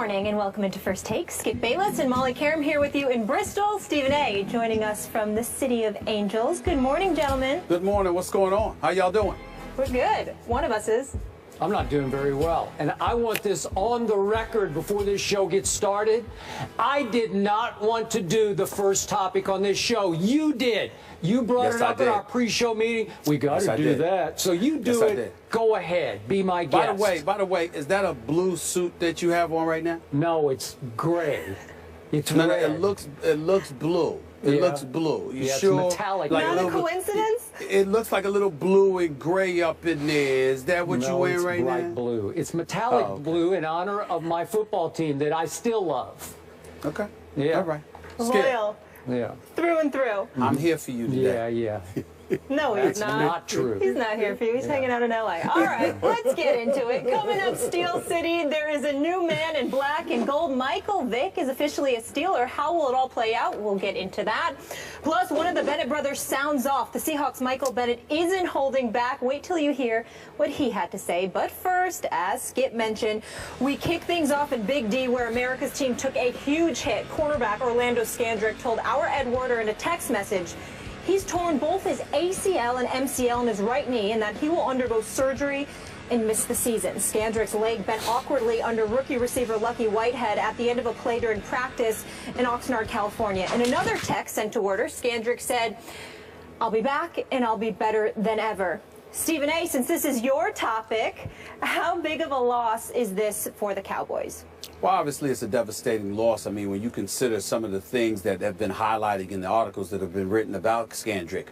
morning and welcome into First Take. Skip Bayless and Molly Karam here with you in Bristol. Stephen A. joining us from the City of Angels. Good morning, gentlemen. Good morning. What's going on? How y'all doing? We're good. One of us is. I'm not doing very well. And I want this on the record before this show gets started. I did not want to do the first topic on this show. You did. You brought it up in our pre-show meeting. We got to do that. So you do it. Go ahead. Be my guest. By the way, is that a blue suit that you have on right now? No, it's gray. It's red. red. It looks blue. It looks blue. You sure? It's metallic. Not a coincidence? It looks like a little blue and gray up in there. Is that what you're wearing right now? No, it's bright blue. It's metallic blue in honor of my football team that I still love. Okay. Yeah. All right. Loyal. Yeah. Through and through. I'm here for you today. Yeah. No, he's That's not. not true. He's not here for you. He's hanging out in L.A. All right, let's get into it. Coming up, Steel City, there is a new man in black and gold. Michael Vick is officially a Steeler. How will it all play out? We'll get into that. Plus, one of the Bennett brothers sounds off. The Seahawks' Michael Bennett isn't holding back. Wait till you hear what he had to say. But first, as Skip mentioned, we kick things off in Big D, where America's team took a huge hit. Cornerback Orlando Scandrick told our Ed Warder in a text message he's torn both his ACL and MCL in his right knee and that he will undergo surgery and miss the season. Scandrick's leg bent awkwardly under rookie receiver Lucky Whitehead at the end of a play during practice in Oxnard, California. In another text sent to Warder, Scandrick said, "I'll be back and I'll be better than ever." Stephen A., since this is your topic, how big of a loss is this for the Cowboys? Well, obviously, it's a devastating loss. I mean, when you consider some of the things that have been highlighting in the articles that have been written about Scandrick.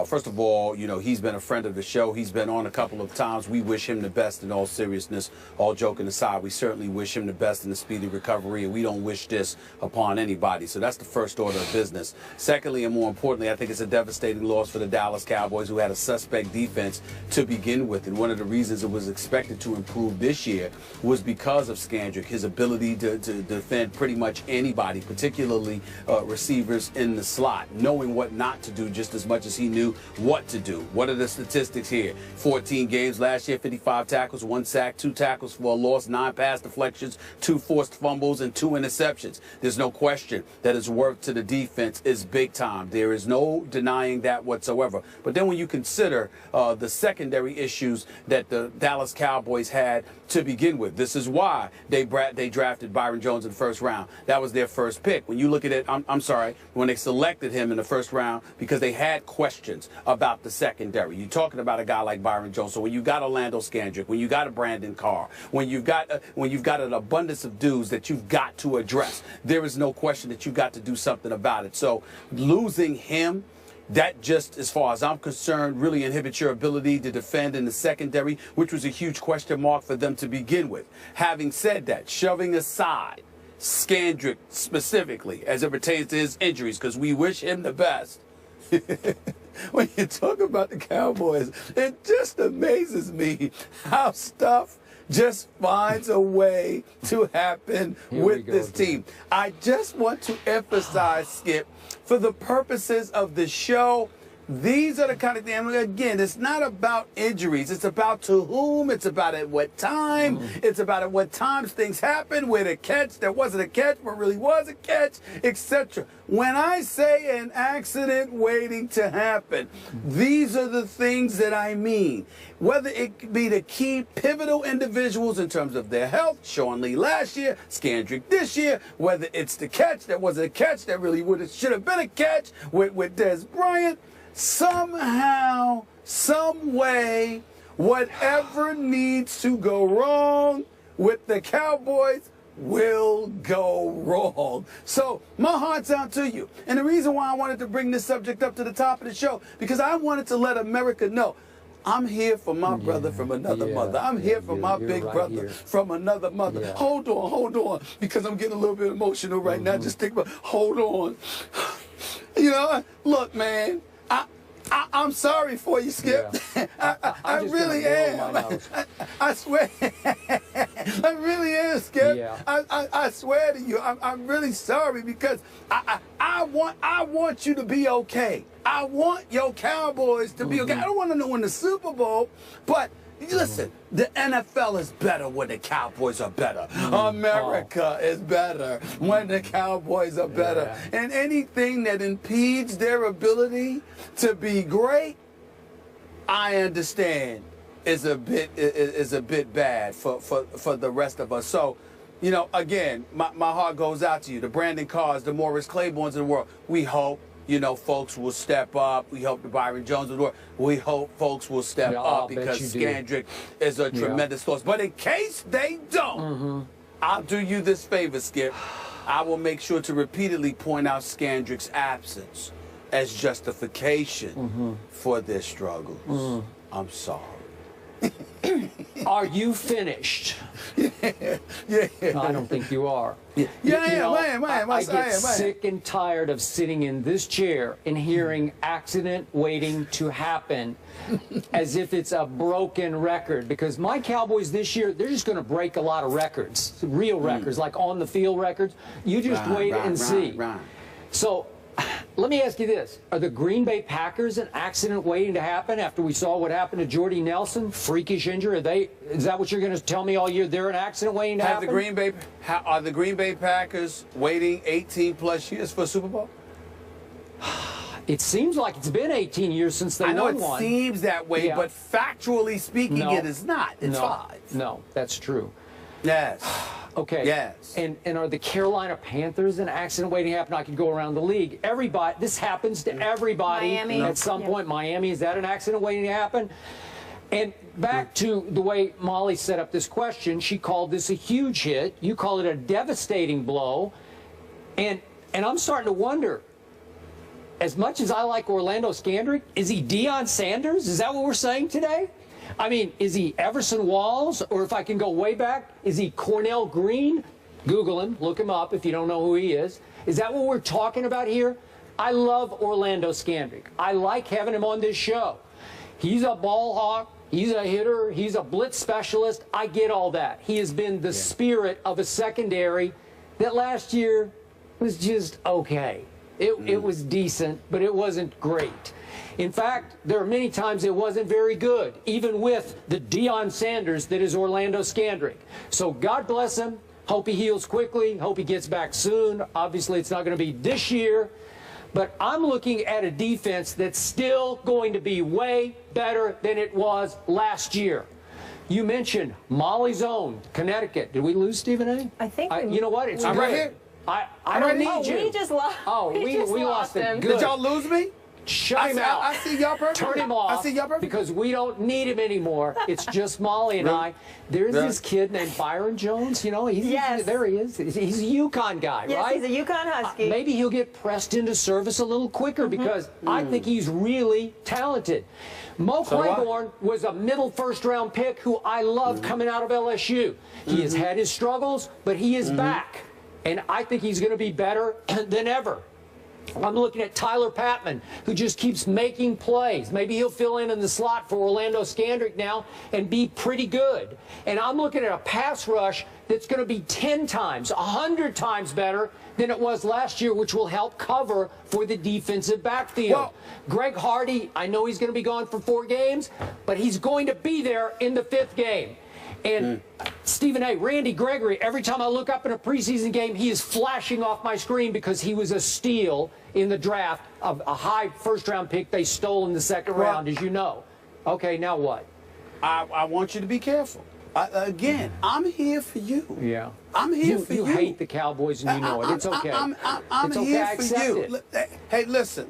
First of all, you know, he's been a friend of the show. He's been on a couple of times. We wish him the best in all seriousness. All joking aside, we certainly wish him the best in the speedy recovery, and we don't wish this upon anybody. So that's the first order of business. Secondly, and more importantly, I think it's a devastating loss for the Dallas Cowboys, who had a suspect defense to begin with. And one of the reasons it was expected to improve this year was because of Scandrick, his ability to defend pretty much anybody, particularly receivers in the slot, knowing what not to do just as much as he knew what to do. What are the statistics here? 14 games last year, 55 tackles, 1 sack, 2 tackles for a loss, 9 pass deflections, 2 forced fumbles, and 2 interceptions. There's no question that his work to the defense is big time. There is no denying that whatsoever. But then when you consider the secondary issues that the Dallas Cowboys had to begin with, this is why they drafted Byron Jones in the first round. That was their first pick. When you look at it, I'm sorry, when they selected him in the first round, because they had questions about the secondary. You're talking about a guy like Byron Jones. So when you got Orlando Scandrick, when you got a Brandon Carr, when you've got an abundance of dudes that you've got to address, there is no question that you got to do something about it. So losing him, that just, as far as I'm concerned, really inhibits your ability to defend in the secondary, which was a huge question mark for them to begin with. Having said that, shoving aside Scandrick specifically as it pertains to his injuries, because we wish him the best. When you talk about the Cowboys, it just amazes me how stuff just finds a way to happen with this team. I just want to emphasize, Skip, for the purposes of the show, these are the kind of things, again, it's not about injuries. It's about to whom, it's about at what time, it's about at what times things happen, where the catch that wasn't a catch but really was a catch, etc. When I say an accident waiting to happen, these are the things that I mean. Whether it be the key pivotal individuals in terms of their health, Sean Lee last year, Scandrick this year, whether it's the catch that wasn't a catch that really should have been a catch with Des Bryant, somehow, some way, whatever needs to go wrong with the Cowboys will go wrong. So my heart's out to you. And the reason why I wanted to bring this subject up to the top of the show, because I wanted to let America know I'm here for my brother from another mother. I'm here for my big brother from another mother. Hold on, because I'm getting a little bit emotional right now. Just think about, hold on. You know, look, man, I'm sorry for you, Skip. I really am. I swear. I really am, Skip. Yeah. I swear to you, I'm really sorry, because I want you to be okay. I want your Cowboys to be okay. I don't want to win the Super Bowl, but Listen, the NFL is better when the Cowboys are better. America is better when the Cowboys are better. Yeah. And anything that impedes their ability to be great, I understand, is a bit bad for the rest of us. So, you know, again, my heart goes out to you. The Brandon Carrs, the Morris Claibornes of the world. We hope, you know, folks will step up. We hope the Byron Jones of the world. We hope folks will step up because Scandrick is a tremendous force. But in case they don't, I'll do you this favor, Skip. I will make sure to repeatedly point out Scandrick's absence as justification for their struggles. I'm sorry. Are you finished? Yeah. I don't think you are. I get sick and tired of sitting in this chair and hearing accident waiting to happen as if it's a broken record. Because my Cowboys this year, they're just going to break a lot of records, real records, like on the field records. You just wait and see. So let me ask you this. Are the Green Bay Packers an accident waiting to happen after we saw what happened to Jordy Nelson? Freakish injury? Is that what you're going to tell me all year? They're an accident waiting to happen? Are the Green Bay Packers waiting 18-plus years for a Super Bowl? It seems like it's been 18 years since they won one. I know it seems that way, but factually speaking, it is not. It's 5. No, that's true. Yes. Okay. Yes. And are the Carolina Panthers an accident waiting to happen? I could go around the league. Everybody, this happens to everybody Miami. at some point. Miami, is that an accident waiting to happen? And back to the way Molly set up this question, she called this a huge hit. You call it a devastating blow. And I'm starting to wonder, as much as I like Orlando Scandrick, is he Deion Sanders? Is that what we're saying today? I mean, is he Everson Walls? Or if I can go way back, is he Cornell Green? Google him. Look him up if you don't know who he is. Is that what we're talking about here? I love Orlando Scandrick. I like having him on this show. He's a ball hawk. He's a hitter. He's a blitz specialist. I get all that. He has been the spirit of a secondary that last year was just okay. It was decent, but it wasn't great. In fact, there are many times it wasn't very good, even with the Deion Sanders that is Orlando Scandrick. So God bless him. Hope he heals quickly. Hope he gets back soon. Obviously, it's not going to be this year. But I'm looking at a defense that's still going to be way better than it was last year. You mentioned Molly's own, Connecticut. Did we lose Stephen A? I think you know what? It's I'm right here. I don't need you. We just lost. Oh, we lost him. Did y'all lose me? Shut him out. I see y'all perfect. Turn him off. I see y'all perfect. Because we don't need him anymore. It's just Molly and I. There's this kid named Byron Jones. You know, there he is. He's a Yukon guy, right? Yes, he's a Yukon Husky. Maybe he'll get pressed into service a little quicker because I think he's really talented. Mo Claiborne was a middle first-round pick who I love coming out of LSU. He has had his struggles, but he is back. And I think he's going to be better than ever. I'm looking at Tyler Patman, who just keeps making plays. Maybe he'll fill in the slot for Orlando Scandrick now and be pretty good. And I'm looking at a pass rush that's going to be 10 times, 100 times better than it was last year, which will help cover for the defensive backfield. Well, Greg Hardy, I know he's going to be gone for 4 games, but he's going to be there in the 5th game. And Stephen A., Randy Gregory, every time I look up in a preseason game, he is flashing off my screen because he was a steal in the draft of a high first-round pick they stole in the 2nd round, as you know. Okay, now what? I want you to be careful. Again, I'm here for you. Yeah. I'm here for you. You hate the Cowboys and you know it. It's okay. I'm it's okay. here I for accept you. it. Hey, listen.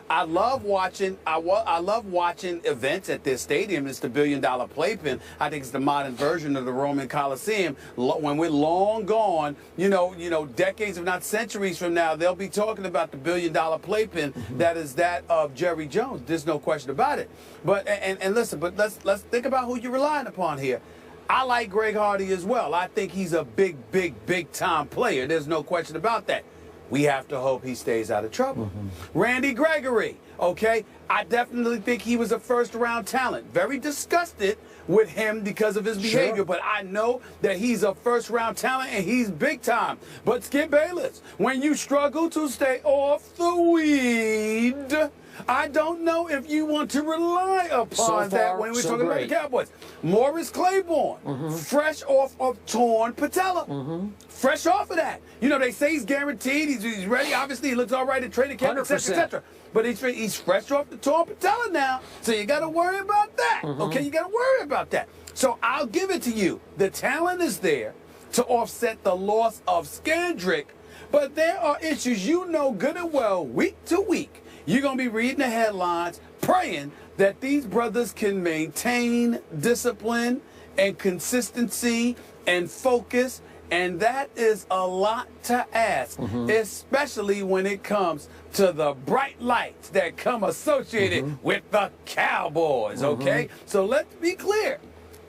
I love watching events at this stadium. It's the $1 billion playpen. I think it's the modern version of the Roman Coliseum. When we're long gone, you know, decades if not centuries from now, they'll be talking about the $1 billion playpen that is that of Jerry Jones. There's no question about it. But and listen, but let's think about who you're relying upon here. I like Greg Hardy as well. I think he's a big time player. There's no question about that. We have to hope he stays out of trouble. Randy Gregory, okay? I definitely think he was a first-round talent. Very disgusted with him because of his behavior, but I know that he's a first-round talent and he's big time. But Skip Bayless, when you struggle to stay off the weed, I don't know if you want to rely upon that when we're talking about the Cowboys. Morris Claiborne, fresh off of torn patella. Fresh off of that. You know, they say he's guaranteed. He's ready. Obviously, he looks all right in training camp, etc., etc. But he's fresh off the torn patella now. So you got to worry about that. Okay, you got to worry about that. So I'll give it to you. The talent is there to offset the loss of Scandrick. But there are issues you know good and well, week to week. You're going to be reading the headlines, praying that these brothers can maintain discipline and consistency and focus. And that is a lot to ask, especially when it comes to the bright lights that come associated with the Cowboys, okay? So let's be clear.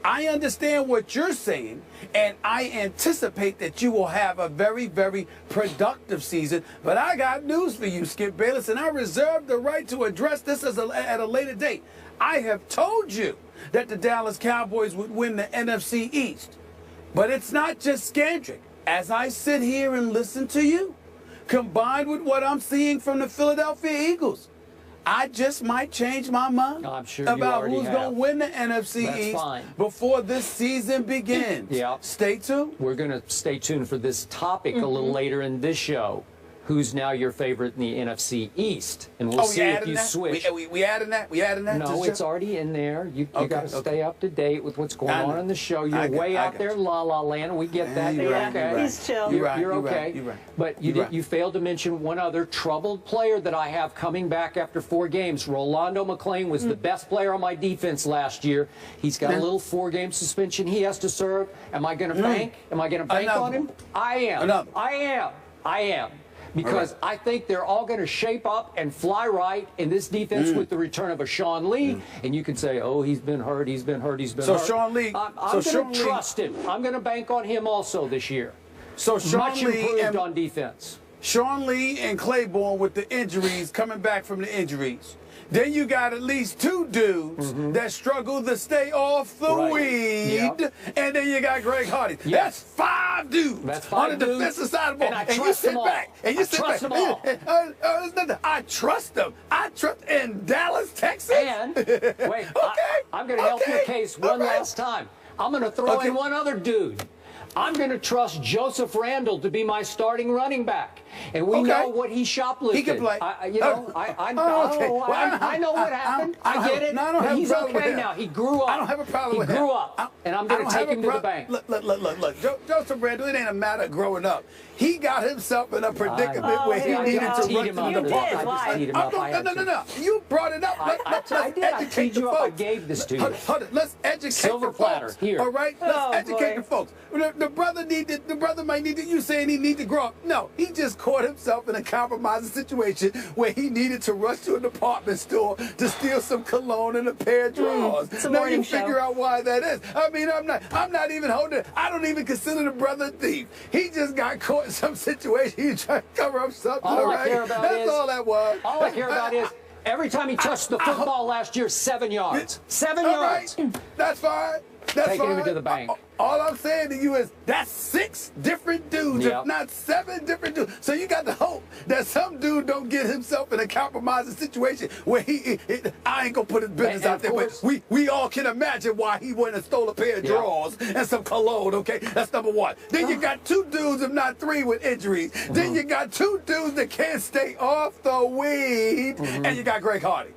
I understand what you're saying, and I anticipate that you will have a very, very productive season. But I got news for you, Skip Bayless, and I reserve the right to address this at a later date. I have told you that the Dallas Cowboys would win the NFC East. But it's not just Scandrick. As I sit here and listen to you, combined with what I'm seeing from the Philadelphia Eagles, I just might change my mind about who's going to win the NFC East before this season begins. Stay tuned. We're going to stay tuned for this topic a little later in this show. Who's now your favorite in the NFC East? And we'll see if you switch. We adding that? We adding that? No, it's already in there. You got to stay up to date with what's going on in the show. You're way out there in La La Land. We get that. You're okay. He's chill. You're okay. But you failed to mention one other troubled player that I have coming back after 4 games. Rolando McClain was the best player on my defense last year. He's got a little 4-game suspension he has to serve. Am I going to bank? Am I going to bank on him? I am. I am. Because I think they're all going to shape up and fly right in this defense with the return of a Sean Lee. And you can say, oh, he's been hurt, he's been hurt, he's been hurt. So Sean Lee. I'm going to trust him. I'm going to bank on him also this year. So Sean Much Lee improved on defense. Sean Lee and Claiborne with the injuries, coming back from the injuries. Then you got at least 2 dudes that struggle to stay off the weed. And then you got Greg Hardy. That's 5 dudes on the defensive side of the ball. And you sit back. And you sit back. I trust them. I trust in Dallas, Texas. And, wait, I'm going to help your case one last time. I'm going to throw in one other dude. I'm going to trust Joseph Randle to be my starting running back. And we know what he shoplifted. He can play. I know what happened. I get it. He's okay now. He grew up. I don't have a problem with him. He grew up. And I'm going to take him to the bank. Look. Joseph Randle, it ain't a matter of growing up. He got himself in a predicament where he needed to run to the department. No. You brought it up. Let's educate the folks. I gave this to you. Hold it. Let's educate Silver the platter. folks. Here. All right? Let's educate the folks. The brother might need to, you saying he need to grow up. No, he just caught himself in a compromising situation where he needed to rush to a department store to steal some cologne and a pair of drawers. Now you figure out why that is. I mean, I'm not even holding it. I don't even consider the brother a thief. He just got caught in some situation. He tried to cover up something. All I care about That's all that was. All I care about is every time he touched the football last year, 7 yards. 7 yards. Right. That's fine. That's Taking fine. him to the bank. All I'm saying to you is that's 6 different dudes, if not 7 different dudes. So you got to hope that some dude don't get himself in a compromising situation where I ain't gonna put his business out there, but we all can imagine why he went and stole a pair of drawers and some cologne. Okay, that's number 1. Then you got 2 dudes, if not 3, with injuries. Then you got 2 dudes that can't stay off the weed, and you got Greg Hardy.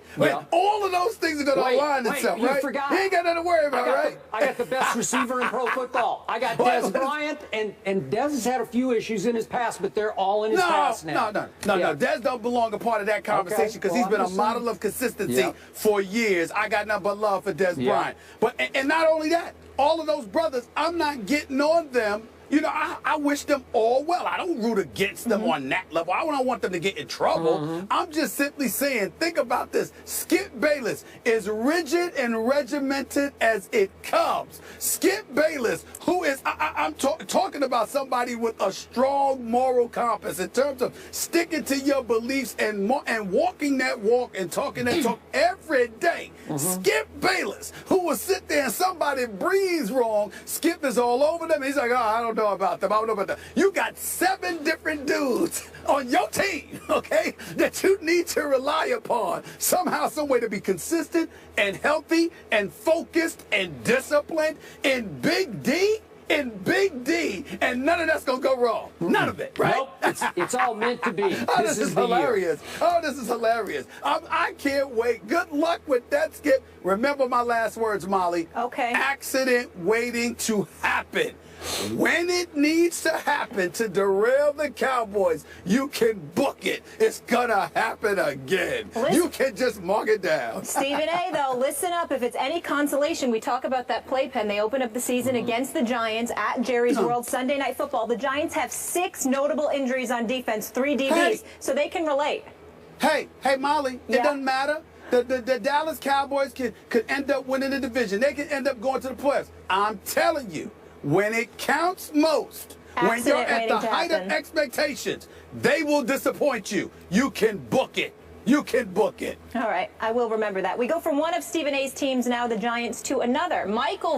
All of those things are gonna align themselves, right? Forgot. He ain't got nothing to worry about, right? I got the best receiver in pro football. I got Des Bryant, and Des has had a few issues in his past, but they're all in his past now. No. Des don't belong a part of that conversation because he's been a model of consistency for years. I got nothing but love for Des Bryant. But and not only that, all of those brothers, I'm not getting on them. You know, I wish them all well. I don't root against them on that level. I don't want them to get in trouble. I'm just simply saying, think about this. Skip Bayless is rigid and regimented as it comes. Skip Bayless, who is, I'm talking about somebody with a strong moral compass in terms of sticking to your beliefs and walking that walk and talking that talk every day. Skip Bayless, who will sit there and somebody breathes wrong, Skip is all over them. He's like, oh, I don't know about them. I don't know about them. You got 7 different dudes on your team, okay, that you need to rely upon somehow, some way to be consistent and healthy and focused and disciplined in Big D. In Big D, and none of that's gonna go wrong. None of it, right? Nope, it's all meant to be. Oh, this is hilarious. Oh, this is hilarious. I can't wait. Good luck with that skip. Remember my last words, Molly. Okay. Accident waiting to happen. When it needs to happen to derail the Cowboys, you can book it. It's gonna happen again. You can just mark it down. Stephen A, though, listen up. If it's any consolation, we talk about that playpen. They open up the season against the Giants at Jerry's World Sunday Night Football. The Giants have 6 notable injuries on defense, 3 DBs, so they can relate. Hey, Molly, it doesn't matter. The Dallas Cowboys could end up winning the division. They could end up going to the playoffs. I'm telling you. When it counts most, when you're at the height of expectations, they will disappoint you. You can book it. You can book it. All right, I will remember that. We go from one of Stephen A's teams now, the Giants, to another. Michael